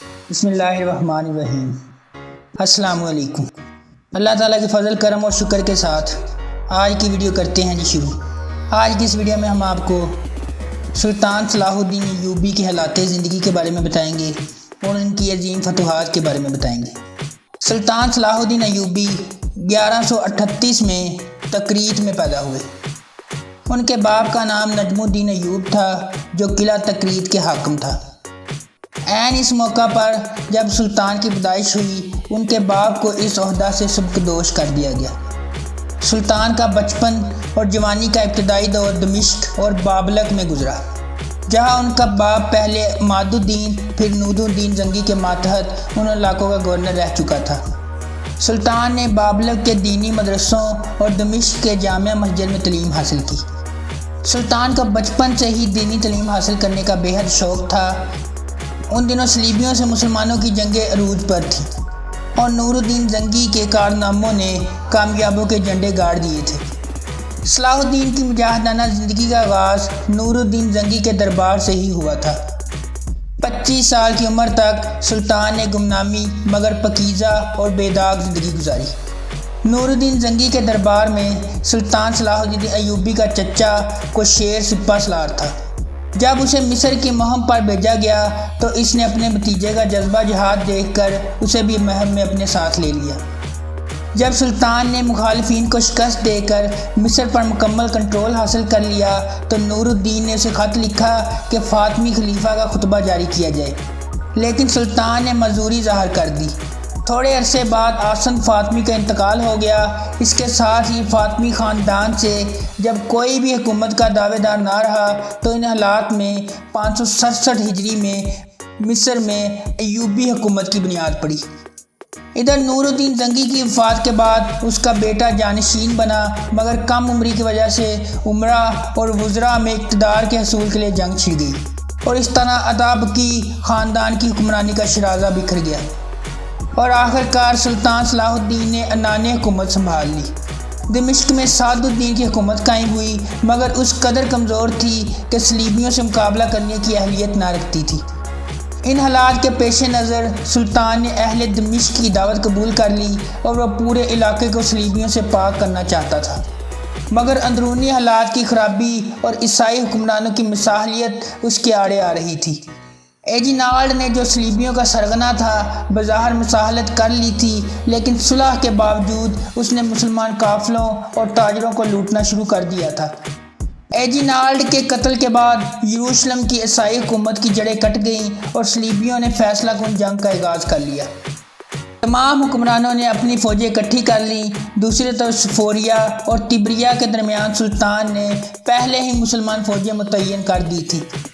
بسم اللہ الرحمن الرحیم۔ السلام علیکم۔ اللہ تعالیٰ کے فضل کرم اور شکر کے ساتھ آج کی ویڈیو کرتے ہیں شروع۔ آج کی اس ویڈیو میں ہم آپ کو سلطان صلاح الدین ایوبی کے حالات زندگی کے بارے میں بتائیں گے اور ان کی عظیم فتوحات کے بارے میں بتائیں گے۔ سلطان صلاح الدین ایوبی 1138 میں تکریت میں پیدا ہوئے۔ ان کے باپ کا نام نجم الدین ایوب تھا جو قلعہ تکریت کے حاکم تھا۔ عین اس موقع پر جب سلطان کی پیدائش ہوئی ان کے باپ کو اس عہدہ سے سبکدوش کر دیا گیا۔ سلطان کا بچپن اور جوانی کا ابتدائی دور دمشق اور بابلک میں گزرا، جہاں ان کا باپ پہلے عماد الدین پھر نور الدین زنگی کے ماتحت ان علاقوں کا گورنر رہ چکا تھا۔ سلطان نے بابلک کے دینی مدرسوں اور دمشق کے جامعہ مسجد میں تعلیم حاصل کی۔ سلطان کا بچپن سے ہی دینی تعلیم حاصل کرنے کا بے حد شوق تھا۔ ان دنوں صلیبیوں سے مسلمانوں کی جنگیں عروج پر تھیں اور نور الدین زنگی کے کارناموں نے کامیابوں کے جھنڈے گاڑ دیے تھے۔ صلاح الدین کی مجاہدانہ زندگی کا آغاز نور الدین زنگی کے دربار سے ہی ہوا تھا۔ 25 سال کی عمر تک سلطان نے گمنامی مگر پاکیزہ اور بے داغ زندگی گزاری۔ نور الدین زنگی کے دربار میں سلطان صلاح الدین ایوبی کا چچا کوشیر سپہ سالار تھا۔ جب اسے مصر کی مہم پر بھیجا گیا تو اس نے اپنے بھتیجے کا جذبہ جہاد دیکھ کر اسے بھی مہم میں اپنے ساتھ لے لیا۔ جب سلطان نے مخالفین کو شکست دے کر مصر پر مکمل کنٹرول حاصل کر لیا تو نور الدین نے اسے خط لکھا کہ فاطمی خلیفہ کا خطبہ جاری کیا جائے، لیکن سلطان نے معذوری ظاہر کر دی۔ تھوڑے عرصے بعد آسن فاطمی کا انتقال ہو گیا۔ اس کے ساتھ ہی فاطمی خاندان سے جب کوئی بھی حکومت کا دعوے دار نہ رہا تو ان حالات میں 567 ہجری میں مصر میں ایوبی حکومت کی بنیاد پڑی۔ ادھر نور الدین زنگی کی وفات کے بعد اس کا بیٹا جانشین بنا، مگر کم عمری کی وجہ سے امرا اور وزراء میں اقتدار کے حصول کے لیے جنگ چھڑ گئی اور اس طرح اتابکی خاندان کی حکمرانی کا شرازہ بکھر گیا اور آخر کار سلطان صلاح الدین نے انانیہ حکومت سنبھال لی۔ دمشق میں سعد الدین کی حکومت قائم ہوئی مگر اس قدر کمزور تھی کہ صلیبیوں سے مقابلہ کرنے کی اہلیت نہ رکھتی تھی۔ ان حالات کے پیش نظر سلطان نے اہل دمشق کی دعوت قبول کر لی اور وہ پورے علاقے کو صلیبیوں سے پاک کرنا چاہتا تھا، مگر اندرونی حالات کی خرابی اور عیسائی حکمرانوں کی مساحلیت اس کے آڑے آ رہی تھی۔ ایجینالڈ نے جو صلیبیوں کا سرغنہ تھا بظاہر مساحلت کر لی تھی، لیکن صلح کے باوجود اس نے مسلمان قافلوں اور تاجروں کو لوٹنا شروع کر دیا تھا۔ ایجینالڈ کے قتل کے بعد یروشلم کی عیسائی حکومت کی جڑیں کٹ گئیں اور صلیبیوں نے فیصلہ کن جنگ کا آغاز کر لیا۔ تمام حکمرانوں نے اپنی فوجیں اکٹھی کر لیں۔ دوسری طرف سفوریا اور تبریا کے درمیان سلطان نے پہلے ہی مسلمان فوجیں متعین کر دی تھیں۔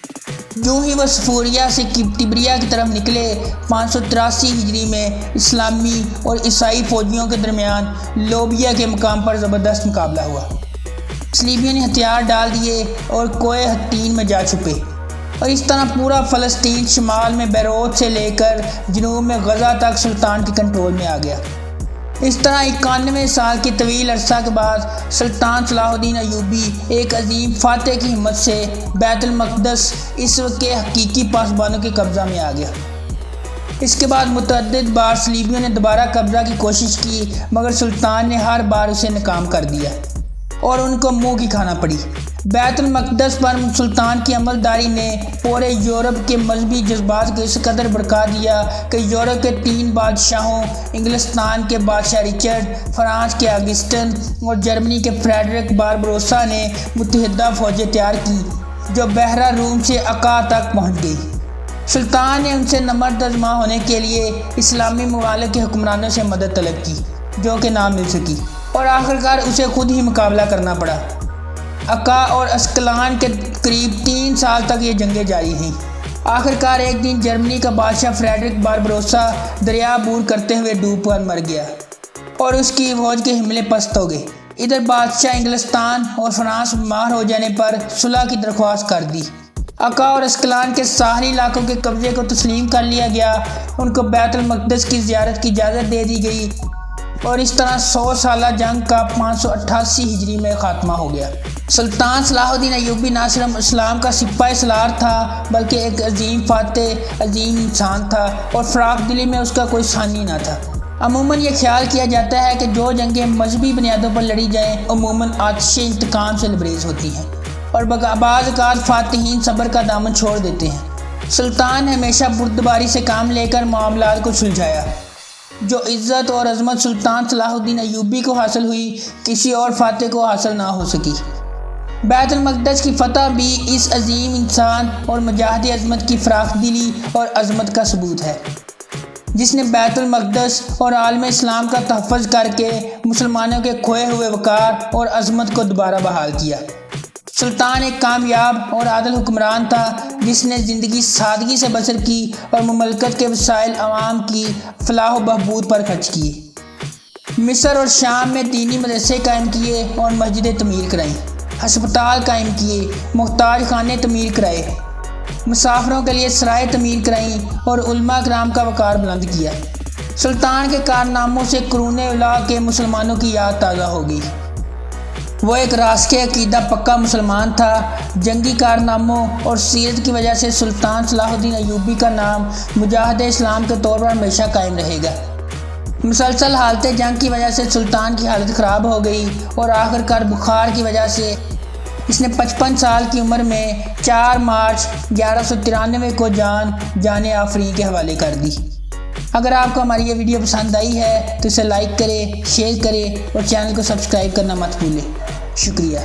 جو ہی وہ سفوریا سے تبریا کی طرف نکلے 583 ہجری میں اسلامی اور عیسائی فوجیوں کے درمیان لوبیا کے مقام پر زبردست مقابلہ ہوا۔ صلیبیوں نے ہتھیار ڈال دیے اور کوہ حطین میں جا چھپے اور اس طرح پورا فلسطین شمال میں بیروت سے لے کر جنوب میں غزہ تک سلطان کے کنٹرول میں آ گیا۔ اس طرح 91 سال کی طویل عرصہ کے بعد سلطان صلاح الدین ایوبی ایک عظیم فاتح کی ہمت سے بیت المقدس اس وقت کے حقیقی پاسبانوں کے قبضہ میں آ گیا۔ اس کے بعد متعدد بار صلیبیوں نے دوبارہ قبضہ کی کوشش کی مگر سلطان نے ہر بار اسے ناکام کر دیا اور ان کو منہ کی کھانا پڑی۔ بیت المقدس پر سلطان کی عملداری نے پورے یورپ کے مذہبی جذبات کو اس قدر بھڑکا دیا کہ یورپ کے 3 بادشاہوں، انگلستان کے بادشاہ رچرڈ، فرانس کے آگسٹن اور جرمنی کے فریڈرک باربروسا نے متحدہ فوجیں تیار کی جو بحیرہ روم سے عقا تک پہنچ گئی۔ سلطان نے ان سے نمرد آزما ہونے کے لیے اسلامی ممالک کے حکمرانوں سے مدد طلب کی جو کہ نہ مل سکی اور آخر کار اسے خود ہی مقابلہ کرنا پڑا۔ عقا اور اسکلان کے قریب 3 سال تک یہ جنگیں جاری ہیں۔ آخر کار ایک دن جرمنی کا بادشاہ فریڈرک باربروسا دریا عبور کرتے ہوئے ڈوب کر مر گیا اور اس کی فوج کے حملے پست ہو گئے۔ ادھر بادشاہ انگلستان اور فرانس بیمار ہو جانے پر صلح کی درخواست کر دی۔ عقا اور اسکلان کے ساحلی علاقوں کے قبضے کو تسلیم کر لیا گیا۔ ان کو بیت المقدس کی زیارت کی اجازت دے دی گئی اور اس طرح 100 سالہ جنگ کا 588 ہجری میں خاتمہ ہو گیا۔ سلطان صلاح الدین ایوبی نہ صرف اسلام کا سپاہ سالار تھا بلکہ ایک عظیم فاتح، عظیم انسان تھا اور فراخ دلی میں اس کا کوئی ثانی نہ تھا۔ عموماً یہ خیال کیا جاتا ہے کہ جو جنگیں مذہبی بنیادوں پر لڑی جائیں عموماً آتش انتقام سے لبریز ہوتی ہیں اور بعض اوقات فاتحین صبر کا دامن چھوڑ دیتے ہیں۔ سلطان نے ہمیشہ بردباری سے کام لے کر معاملات کو سلجھایا۔ جو عزت اور عظمت سلطان صلاح الدین ایوبی کو حاصل ہوئی کسی اور فاتح کو حاصل نہ ہو سکی۔ بیت المقدس کی فتح بھی اس عظیم انسان اور مجاہد عظمت کی فراخ دلی اور عظمت کا ثبوت ہے، جس نے بیت المقدس اور عالم اسلام کا تحفظ کر کے مسلمانوں کے کھوئے ہوئے وقار اور عظمت کو دوبارہ بحال کیا۔ سلطان ایک کامیاب اور عادل حکمران تھا جس نے زندگی سادگی سے بسر کی اور مملکت کے وسائل عوام کی فلاح و بہبود پر خرچ کیے۔ مصر اور شام میں دینی مدرسے قائم کیے اور مسجدیں تعمیر کرائیں، ہسپتال قائم کیے، محتاج خانے تعمیر کرائے، مسافروں کے لیے سرائے تعمیر کرائیں اور علماء کرام کا وقار بلند کیا۔ سلطان کے کارناموں سے قرون اولیٰ کے مسلمانوں کی یاد تازہ ہو گئی۔ وہ ایک راسخ عقیدہ پکا مسلمان تھا۔ جنگی کارناموں اور سیرت کی وجہ سے سلطان صلاح الدین ایوبی کا نام مجاہد اسلام کے طور پر ہمیشہ قائم رہے گا۔ مسلسل حالت جنگ کی وجہ سے سلطان کی حالت خراب ہو گئی اور آخر کار بخار کی وجہ سے اس نے 55 سال کی عمر میں 4 مارچ 1193 کو جان آفریں کے حوالے کر دی۔ اگر آپ کو ہماری یہ ویڈیو پسند آئی ہے تو اسے لائک کریں، شیئر کریں اور چینل کو سبسکرائب کرنا مت بھولیں۔ شکریہ۔